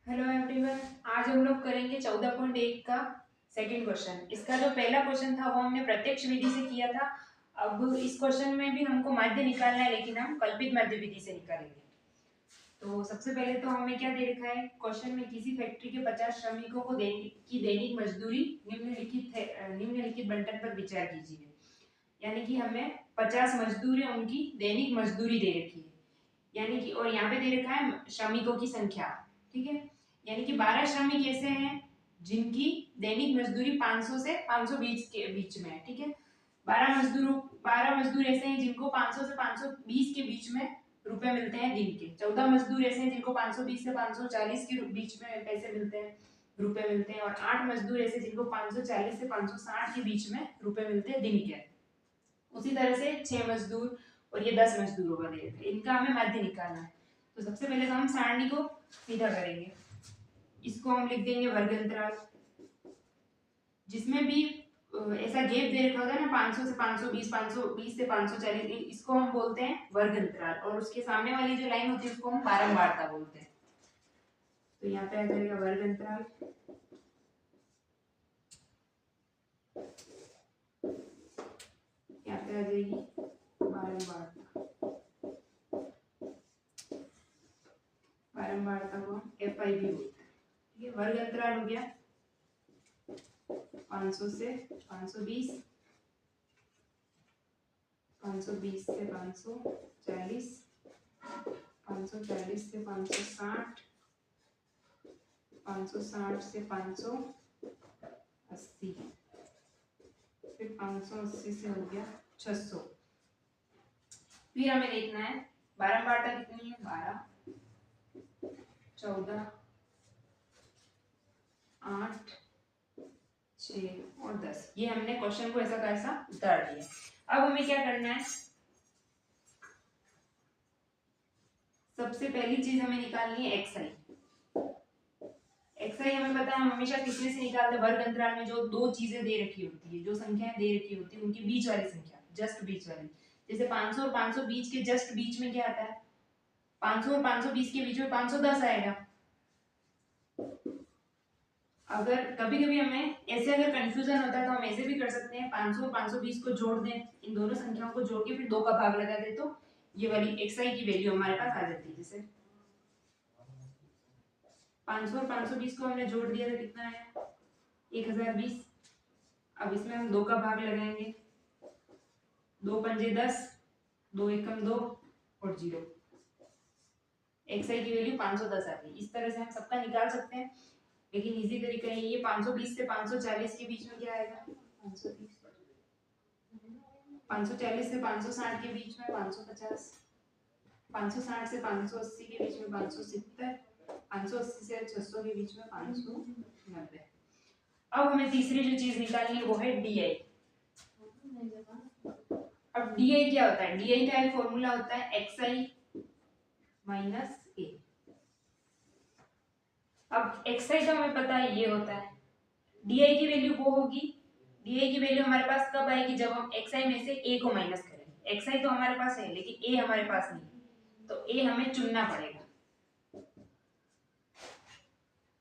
Hello everyone, आज हम लोग करेंगे 14.1 का सेकंड क्वेश्चन। इसका जो पहला क्वेश्चन था वो हमने प्रत्यक्ष विधि से किया था। अब इस क्वेश्चन में भी हमको माध्य निकालना है, लेकिन हम कल्पित माध्य विधि से निकालेंगे। तो सबसे पहले तो हमें क्या दे रखा है क्वेश्चन में, किसी फैक्ट्री के 50 श्रमिकों को दैनिक मजदूरी निम्नलिखित बंटन पर विचार कीजिए। यानी कि हमें 50 मजदूर है, उनकी दैनिक मजदूरी दे रखी है, यानी कि और यहाँ पे दे रखा है श्रमिकों की संख्या। ठीक है, यानी कि 12 श्रमिक ऐसे हैं जिनकी दैनिक मजदूरी 500 से 520 के बीच में है। ठीक है, 12 मजदूर ऐसे हैं जिनको 500 से 520 के बीच में रुपए मिलते हैं दिन के। 14 मजदूर ऐसे हैं जिनको 520 से 540 के बीच में पैसे मिलते हैं, रुपए मिलते हैं। और 8 मजदूर ऐसे जिनको 540 से 560 के बीच में रुपए मिलते हैं दिन के। उसी तरह से 6 मजदूर और ये 10 मजदूरों का दे रखे, इनका हमें माध्य निकालना है। तो सबसे पहले तो हम सारणी को सीधा करेंगे। इसको हम लिख देंगे वर्ग अंतराल। जिसमें भी ऐसा गैप दे रखा होता है ना, 500 से 520, 520 से 540, इसको हम बोलते हैं वर्ग अंतराल। और उसके सामने वाली जो लाइन होती है उसको हम बारंबारता बोलते हैं। तो यहाँ पे आ जाएगा वर्ग अंतराल, यहाँ पे आ जाएगी बारंबारता। बारंबारता को हम FI भी बोलते हैं। ठीक है, वर्ग अंतराल हो गया 500 से 520, 520 से 540, 540 से 560, 560 से 580, फिर 580 से हो गया 600। फिर हमें देखना है बारंबारता कितनी है, 12, 14, 8, 6 और 10। ये हमने क्वेश्चन को ऐसा कैसा उतार दिया। अब हमें क्या करना है, सबसे पहली चीज हमें निकालनी है एक्सआई। एक्सआई हमें पता है हम हमेशा किसमें से निकालते हैं, वर्ग अंतराल में जो दो चीजें दे रखी होती है, जो संख्याएं दे रखी होती है उनकी बीच वाली संख्या, जस्ट बीच वाली। जैसे 500 और 520 के जस्ट बीच में क्या आता है, 500 और 520 के बीच में 510 आएगा। अगर कभी कभी हमें ऐसे अगर कंफ्यूजन होता है तो हम ऐसे भी कर सकते हैं, 500 और 520 को जोड़ दें, इन दोनों संख्याओं को जोड़ के फिर 2 का भाग लगा दे, तो ये वाली एक्सआई की वैल्यू हमारे पास आ जाती है। जैसे 500 और 520 को हमने जोड़ दिया तो कितना आया, 1020। अब इसमें हम 2 का भाग लगाएंगे, 2 पंजे 10, 2 एकम 2 और 0। एक्सआई की वैल्यू 510 आ गई। इस तरह से हम सबका निकाल सकते हैं, लेकिन इजी तरीका है ये। 520 से 540 के बीच में क्या आएगा, 530, 540 से 560 के बीच में 550, 560 से 580 के बीच में 570, 580 से 600 के बीच में 590। अब हमें तीसरी जो चीज निकालनी है वो है DI। अब DI क्या होता है, DI का एक फॉर्मूला होता है XI माइनस A। अब XI तो हमें पता है ये होता है, DI की वैल्यू वो होगी, DI की वैल्यू हमारे पास कब आएगी, जब हम XI में से A को माइनस करेंगे। XI तो हमारे पास है लेकिन A हमारे पास नहीं है, तो A हमें चुनना पड़ेगा।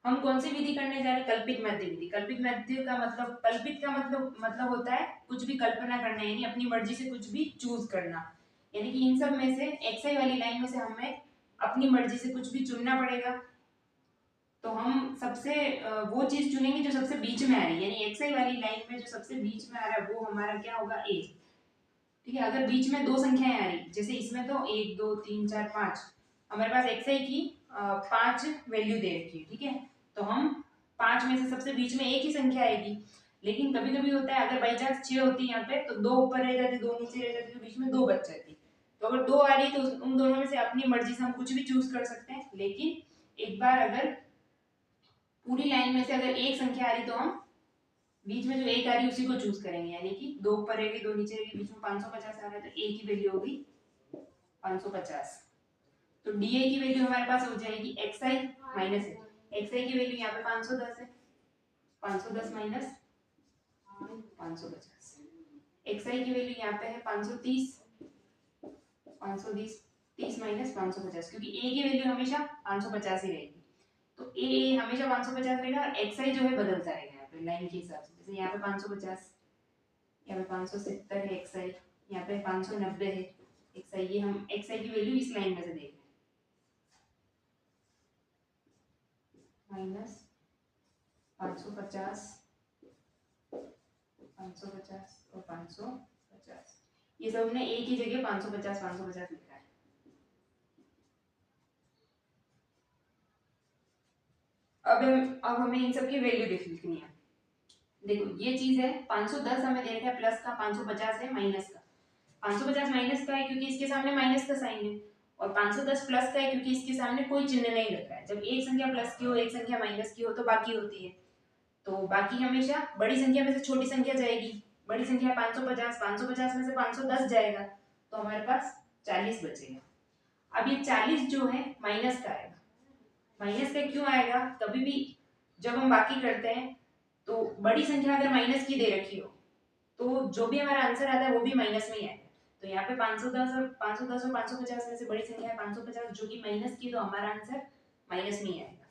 हम कौन सी विधि करने जा रहे हैं, कल्पित माध्य विधि। कल्पित माध्य का मतलब, कल्पित का मतलब होता है कुछ भी कल्पना करना, यानी अपनी मर्जी से कुछ भी चूज करना। यानी कि इन सब में से XI वाली लाइन में से हमें अपनी मर्जी से कुछ भी चुनना पड़ेगा। तो हम सबसे वो चीज चुनेंगे जो सबसे बीच में आ रही है, यानी XI वाली लाइन में जो सबसे बीच में आ रहा है वो हमारा क्या होगा, A। ठीक है, अगर बीच में दो संख्याएं आ रही, जैसे इसमें तो 1 2 3 4 5, हमारे पास XI की 5 वैल्यू दे रखी है। ठीक है, तो हम 5 में से सबसे बीच में एक ही संख्या आएगी। लेकिन कभी कभी होता है, अगर बाई चांस 6 होती है यहाँ पे, तो 2 ऊपर रह जाती, 2 नीचे रह जाती, तो बीच में 2 बच जाती। तो अगर 2 आ रही तो उन दोनों में से अपनी मर्जी से हम कुछ भी चूज कर सकते हैं। लेकिन एक बार अगर पूरी लाइन में से अगर एक संख्या आ रही तो हम बीच में जो एक आ रही उसी को चूज करेंगे। यानी कि 2 ऊपर रहेगी 2 नीचे रहेगी, बीच में 550 आ रहा है तो A की वैल्यू होगी 550। तो DA की वैल्यू हमारे पास हो जाएगी XI माइनस A। XI की वैल्यू यहाँ पे 510 है, 510 माइनस 550। XI की वैल्यू यहाँ पे है 530, 530 30 माइनस 550, क्योंकि A की वैल्यू हमेशा 550 ही रहेगी। तो ए हमेशा 550 रहेगा और एक्स आई जो है बदलता रहेगा यहाँ पे लाइन के हिसाब से। जैसे यहाँ पे 550, यहाँ पे 570 है एक्स आई, यहाँ पे 590 है एक्स आई। ये हम एक्स आई की वैल्यू इस लाइन में से देख रहे हैं, माइनस 550, 550 और 550, ये सब हमने एक ही जगह 550 550 लिखा है। अब हमें इन सब की वैल्यू लिखनी है। देखो ये चीज है 510 हमें दे रखा है प्लस का, 550 है माइनस का। 550 माइनस का है क्योंकि इसके सामने माइनस का साइन है, और 510 प्लस का है क्योंकि इसके सामने कोई चिन्ह नहीं लग रहा है। जब एक संख्या प्लस की हो एक संख्या माइनस की हो तो बाकी होती है, तो बाकी हमेशा बड़ी संख्या में से छोटी संख्या जाएगी। बड़ी संख्या 550, 550 में से 510 जाएगा तो हमारे पास 40 बचेगा। अब ये 40 जो है माइनस का आएगा। माइनस का क्यों आएगा? कभी भी जब हम बाकी करते हैं तो बड़ी संख्या अगर माइनस की दे रखी हो तो जो भी हमारा आंसर आता है वो भी माइनस में ही आएगा। तो यहाँ पे 510 और 550 में से बड़ी संख्या है 550 जो कि माइनस की, तो हमारा आंसर माइनस में ही आएगा।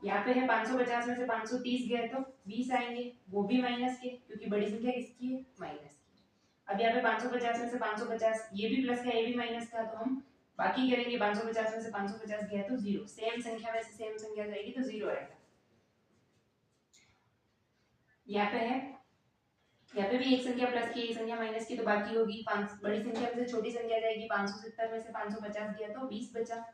यहाँ पे है 550 में से 530 गए तो 20 आएंगे, वो भी माइनस के क्योंकि बड़ी संख्या किसकी है? माइनस की। अब यहाँ पे 550 में से 550, ये भी प्लस का ये भी माइनस का, तो हम बाकी करेंगे 550 में से 550 गया तो 0, सेम संख्या में से सेम संख्या जाएगी तो 0 आएगा। यहाँ पे है, यहाँ पे भी एक संख्या प्लस की एक संख्या माइनस की, तो बाकी होगी बड़ी संख्या में से छोटी संख्या जाएगी। 570 में से 550 गया तो 20 बचा,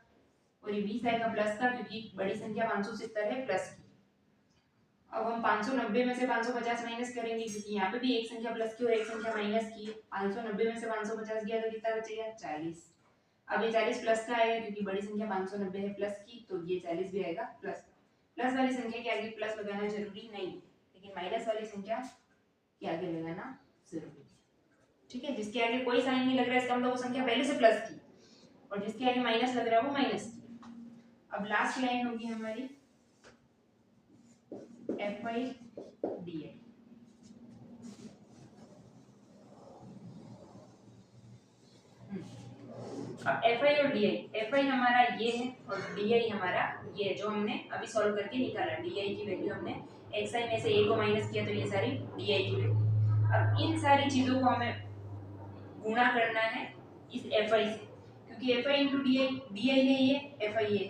और ये 20 आएगा प्लस का क्योंकि बड़ी संख्या 570 है प्लस की। अब हम 590 में से 550 माइनस करेंगे क्योंकि यहाँ पे भी एक संख्या प्लस की और एक संख्या माइनस की। 590 में से 550 गया तो कितना बचेगा? 40। अब ये 40 प्लस का आएगा क्योंकि बड़ी संख्या 590 है प्लस की, तो ये 40 भी आएगा प्लस का। प्लस वाली संख्या के आगे प्लस लगाना जरूरी नहीं है, लेकिन माइनस वाली संख्या के आगे लगाना जरूरी है। ठीक है, जिसके आगे कोई साइन नहीं लग रहा है इसका मतलब वो संख्या पहले से प्लस की, और जिसके आगे माइनस लग रहा है वो माइनस की। अब लास्ट लाइन होगी हमारी एफ वाई डी आई। अब एफ आई और डी आई, एफ आई हमारा ये है और डी आई हमारा ये है जो हमने अभी सॉल्व करके निकाला। डी आई की वैल्यू हमने एक्स आई में से ए को माइनस किया तो ये सारी डी आई की वैल्यू। अब इन सारी चीजों को हमें गुणा करना है इस एफ आई से, क्योंकि F I into D I है ये, एफ आई है,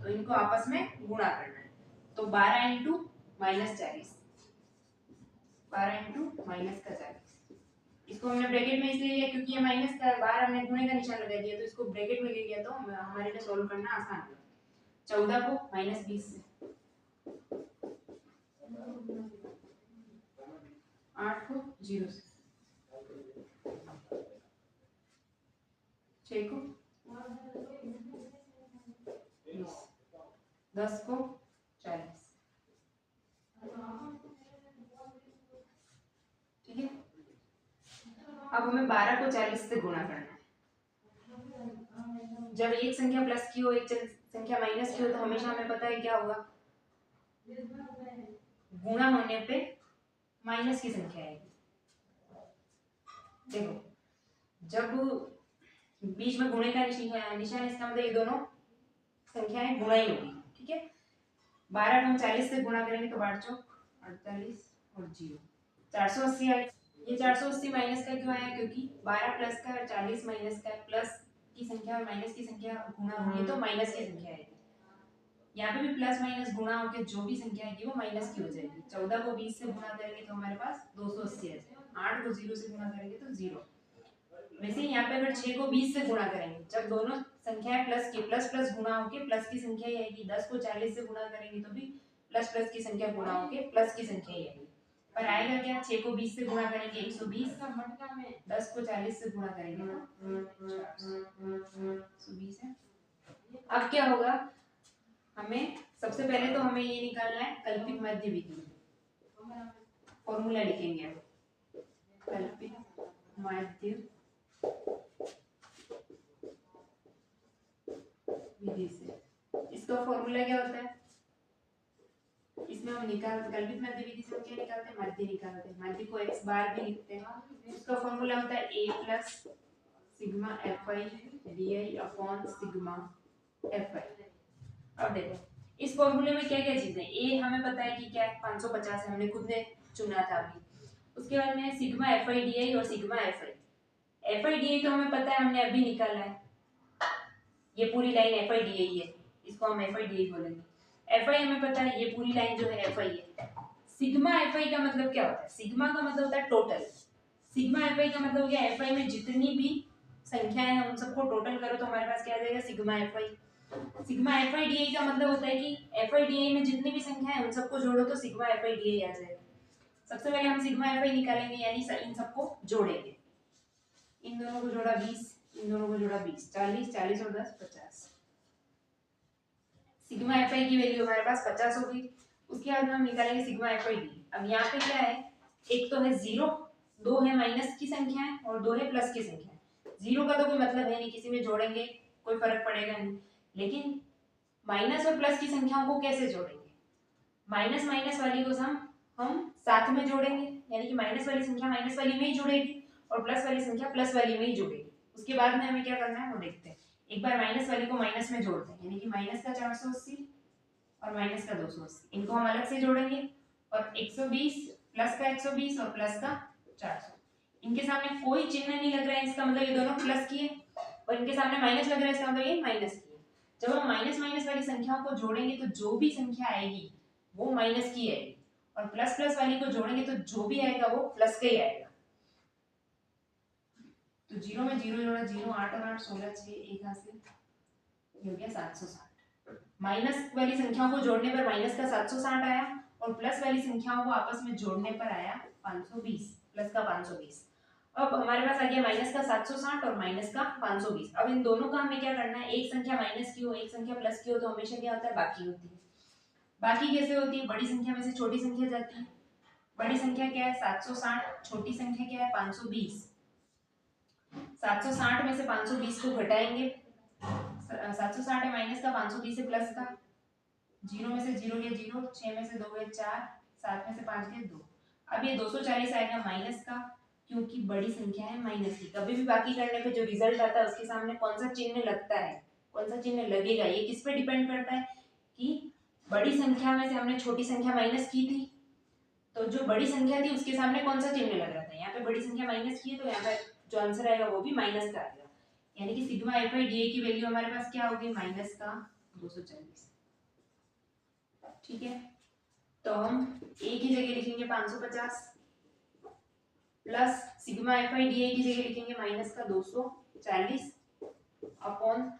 तो इनको आपस में गुणा करना है। तो 12 इंटू माइनस 40, 12 इंटू माइनस का 40, इसको हमने ब्रैकेट में इसलिए लिया क्योंकि ये माइनस का बाहर हमने गुणे का निशान लगा दिया, तो इसको ब्रैकेट में ले लिया तो हमारे लिए सॉल्व करना आसान है। 14 को माइनस 20 से, 8 को 0 से, 6 को 20, 10 को 40। ठीक है, अब हमें 12 को 40 से गुणा करना है। जब एक संख्या प्लस की हो एक संख्या माइनस की हो तो हमेशा हमें पता है क्या होगा, गुणा होने पे माइनस की संख्या आएगी। देखो जब बीच में गुणे का निशान, इसका मतलब ये दोनों संख्याएं गुणा ही होगी। ठीक है, 12 को हम 40 से गुणा करेंगे तो 12 चौक 48 और 0, 480 आएगा। ये 480 माइनस का क्यों आया? क्योंकि 12 प्लस का और 40 माइनस का, प्लस की संख्या और माइनस की संख्या गुणा होगी तो माइनस की संख्या आएगी। यहाँ पे भी प्लस माइनस गुणा होकर जो भी संख्या आएगी वो माइनस की हो जाएगी। 14 को 20 से गुणा करेंगे तो हमारे पास 280 आ जाएगा। 8 को 0 से गुणा करेंगे तो 0। वैसे ही यहाँ पे अगर 6 को 20 से गुणा करेंगे, जब दोनों संख्याएं प्लस की प्लस प्लस गुणा होकर प्लस की संख्या ही आएगी। 10 को 40 से गुणा करेंगे तो भी प्लस प्लस की संख्या गुणा होकर प्लस की संख्या ही आएगी। पर आएगा क्या? 6 को 20 से गुणा करेंगे 120, 10 को 40 से गुणा करेंगे तो 120 है। अब क्या होगा, हमें सबसे पहले तो हमें ये निकालना है कल्पित मध्य विधि। फॉर्मूला लिखेंगे अब, कल्पित मध्य विधि से। इसका फॉर्मूला क्या होता है? इसमें हम कल्पित मध्य विधि से हम क्या निकालते हैं? मध्य निकालते हैं। मध्य को x बार भी लिखते हैं। उसका फॉर्मूला होता है a plus sigma F I D I upon sigma F आई। अब देखो इस फॉर्मूले में क्या क्या चीजें, ए हमें पता है कि क्या है 550 है, हमने खुद ने चुना था अभी। उसके बाद में sigma F I D I और sigma F I. F I D I तो हमें पता है, हमने अभी निकाला है, ये पूरी लाइन एफ आई डी आई है, इसको हम एफ आई डी आई बोलेंगे। एफ आई हमें पता है, ये पूरी लाइन जो है एफ आई है। सिग्मा एफ आई का मतलब क्या होता है, सिग्मा का मतलब होता है टोटल। सिग्मा एफ आई का मतलब हो गया एफ आई में जितनी भी संख्याएं हैं उन सबको टोटल करो तो हमारे पास क्या आ जाएगा, sigma F I. Sigma F I D आई का मतलब होता है कि एफ आई डी आई में जितनी भी संख्या है उन सबको जोड़ो तो sigma F I D I आ जाएगा। सबसे पहले हम सिग्मा एफ आई निकालेंगे, यानी इन सबको जोड़ेंगे। इन दोनों को जोड़ा 20, इन दोनों को जोड़ा 20, 40, 40 और 10 50। सिग्मा एफ आई की वैल्यू हमारे पास 50 हो गई। उसके बाद हम निकालेंगे सिग्मा एफ आई डी। अब यहाँ पे क्या है, एक तो है 0, दो है माइनस की संख्या है और दो है प्लस की संख्या है। 0 का तो कोई मतलब है नहीं, किसी में जोड़ेंगे कोई फर्क पड़ेगा नहीं, लेकिन माइनस और प्लस की संख्याओं को कैसे जोड़ेंगे, माइनस माइनस वाली को हम साथ में जोड़ेंगे, यानी कि माइनस वाली संख्या माइनस वाली में ही जुड़ेगी और प्लस वाली संख्या प्लस वाली में ही जुड़ेगी। उसके बाद में हमें क्या करना है वो देखते हैं। एक बार माइनस वाली को माइनस में जोड़ते हैं, यानी कि माइनस का 480 और माइनस का 280, इनको हम अलग से जोड़ेंगे। और 120 प्लस का 120 और प्लस का 400, इनके सामने कोई चिन्ह नहीं लग रहा है, इसका मतलब ये दोनों प्लस की है, और इनके सामने माइनस लग रहा है, इसका मतलब ये माइनस की है। जब हम माइनस माइनस वाली संख्याओं को जोड़ेंगे तो जो भी संख्या आएगी वो माइनस की आएगी, और प्लस प्लस वाली को जोड़ेंगे तो जो भी आएगा वो प्लस का ही आएगा। तो 0 में 0 जोड़ा 0, 8 और 8 16, 6 एक हाथ से ये हो गया 760। माइनस वाली संख्याओं को जोड़ने पर माइनस का 760 आया और प्लस वाली संख्याओं को आपस में जोड़ने पर आया 520, प्लस का 520। अब हमारे पास आ गया माइनस का 760 और माइनस का 520। अब इन दोनों का हमें क्या करना है, एक संख्या माइनस की हो एक संख्या प्लस की हो तो हमेशा क्या होता है, बाकी होती है। बाकी कैसे होती है, बड़ी संख्या में से छोटी संख्या जाती है। बड़ी संख्या क्या है 760, छोटी संख्या क्या है 520। 760 में से 520 को घटाएंगे, 760 है माइनस का, 520 है प्लस का। 0 में से 0 गया 0, 6 में से 2 गया 4, 7 में से 5 गया 2। अब ये 240 आएगा माइनस का, क्योंकि बड़ी संख्या है माइनस की। कभी भी बाकी करने पे जो रिजल्ट आता है उसके सामने कौन सा चिन्ह लगता है, कौन सा चिन्ह लगेगा, ये किस पे डिपेंड करता है कि बड़ी संख्या में से हमने छोटी संख्या माइनस की थी तो जो बड़ी संख्या थी उसके सामने कौन सा चिन्ह लग रहा था। यहाँ पे बड़ी संख्या माइनस की है तो यहाँ पे जो आंसर आएगा वो भी माइनस का आएगा, यानी कि sigma F I D A की वैल्यू हमारे पास क्या होगी, माइनस का 240। ठीक है, तो हम ए की जगह लिखेंगे 550 plus sigma F I D A की जगह लिखेंगे माइनस का 240 अपॉन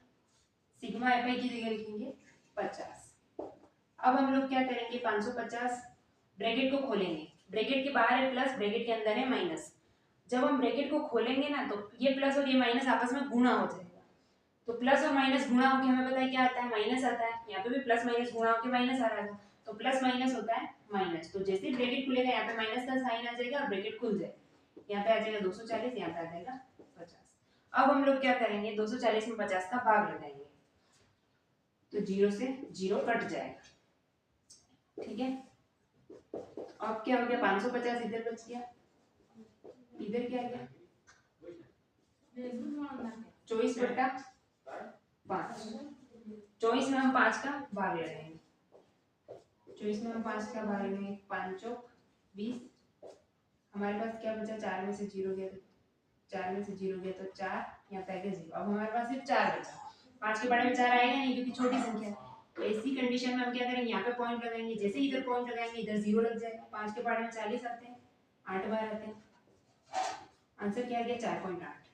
सिग्मा एफ आई की जगह लिखेंगे 50। अब हम लोग क्या करेंगे, 550 ब्रैकेट को खोलेंगे, ब्रैकेट के बाहर है प्लस, ब्रैकेट के अंदर है माइनस। जब हम ब्रैकेट को खोलेंगे ना तो ये प्लस और ये माइनस आपस में गुणा हो जाएगा, तो प्लस और माइनस गुणा होकर हमें पता है क्या आता है, माइनस आता है। यहाँ पे भी प्लस माइनस गुणा होकर माइनस आ रहा था, तो प्लस माइनस होता है माइनस। तो जैसे ही ब्रैकेट खुलेगा यहाँ पे माइनस का साइन आ जाएगा और ब्रैकेट खुल जाएगा, यहाँ पे आ जाएगा 240, यहाँ पे आ जाएगा 50। अब हम लोग क्या करेंगे, 240 में 50 का भाग लगाएंगे तो 0 से 0 कट जाएगा। ठीक है, अब क्या हो गया, 550 इधर बच गया, इधर क्या गया 24/5। 24 में हम 5 का भाग लगाएंगे, 24 में हम 5 का भाग लगाएंगे, 5 चौक 20। हमारे पास क्या बचा, 4 में से 0 गया, 4 में से 0 गया तो 4, यहाँ पे आ गया 0। अब हमारे पास सिर्फ 4 बचा, 5 के बारे में 4 आएगा नहीं क्योंकि छोटी संख्या है। तो ऐसी कंडीशन में हम क्या करेंगे, यहाँ पे पॉइंट लगाएंगे, जैसे इधर पॉइंट लगाएंगे इधर 0 लग जाएगा। 5 के बारे में 40 आते हैं, 8 बार आते हैं, आंसर क्या आ गया 4.8।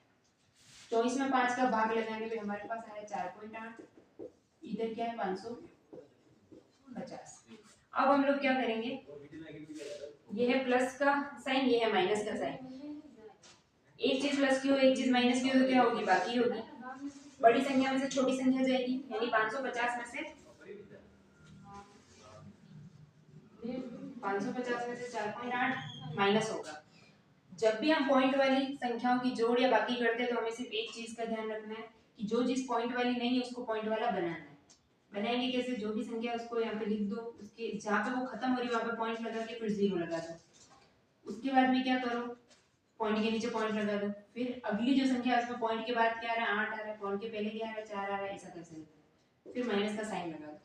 24 में 5 का भाग लगाने पे हमारे पास आया 4.8, इधर क्या है 550। अब हम लोग क्या करेंगे, ये है प्लस का साइन, ये है माइनस का साइन। एक चीज प्लस की हो एक चीज माइनस की हो तो क्या होगी, बाकी होगी। बड़ी संख्या में से छोटी संख्या जाएगी, यानी 550 में से 4.8 माइनस होगा। जब भी हम पॉइंट वाली संख्याओं की जोड़ या बाकी करते हैं तो हमें सिर्फ एक चीज का ध्यान रखना है कि जो चीज पॉइंट वाली नहीं है उसको पॉइंट वाला बनाना है। बनाएंगे कैसे, जो भी संख्या उसको यहाँ पे लिख दो, उसके जहाँ पे वो खत्म हो रही है वहाँ पे पॉइंट लगा के फिर 0 लगा दो। उसके बाद में क्या करो, पॉइंट के नीचे पॉइंट लगा दो, फिर अगली जो संख्या है उसमें पॉइंट के बाद क्या आ रहा है 8 आ रहा है, पॉइंट के पहले क्या आ रहा है 4 आ रहा है, ऐसा कैसे, फिर माइनस का साइन लगा दो।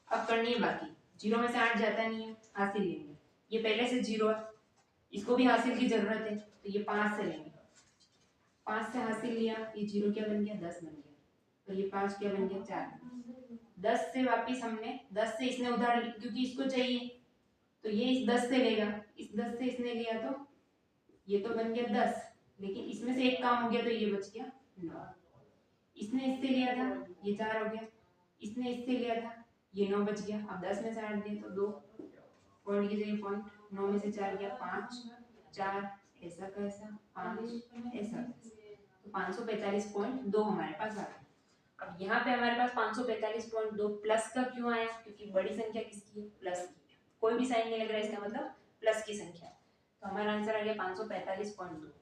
अब करनी है बाकी। 0 में से 8 जाता नहीं है, हासिल लेंगे। ये पहले से 0 है, इसको भी हासिल की जरूरत है, तो ये 5 से लेंगे। 5 से हासिल लिया, ये 0 क्या बन गया, 10 बन गया। तो ये 5 क्या बन गया, 4। 10 से वापिस हमने 10 से इसने उधार ली क्योंकि इसको चाहिए, तो ये इस 10 से लेगा। इस 10 से इसने लिया तो ये तो बन गया 10, लेकिन इसमें से एक काम हो गया तो ये बच गया 9। इसने इससे लिया था, ये 4 हो गया। इसने इससे लिया था, ये 9 बच गया। अब 10 में से 8 दिए तो 2 पॉइंट की जगह पॉइंट, 9 में से 4 गया 5, 4 ऐसा का ऐसा, 5 ऐसा। तो 545.2 हमारे पास आ गया। अब यहाँ पे हमारे पास 545.2 प्लस का क्यों आया, क्योंकि बड़ी संख्या किसकी है, प्लस की। कोई भी साइन नहीं लग रहा है, इसका मतलब प्लस की संख्या। तो हमारा आंसर आ गया 545.2।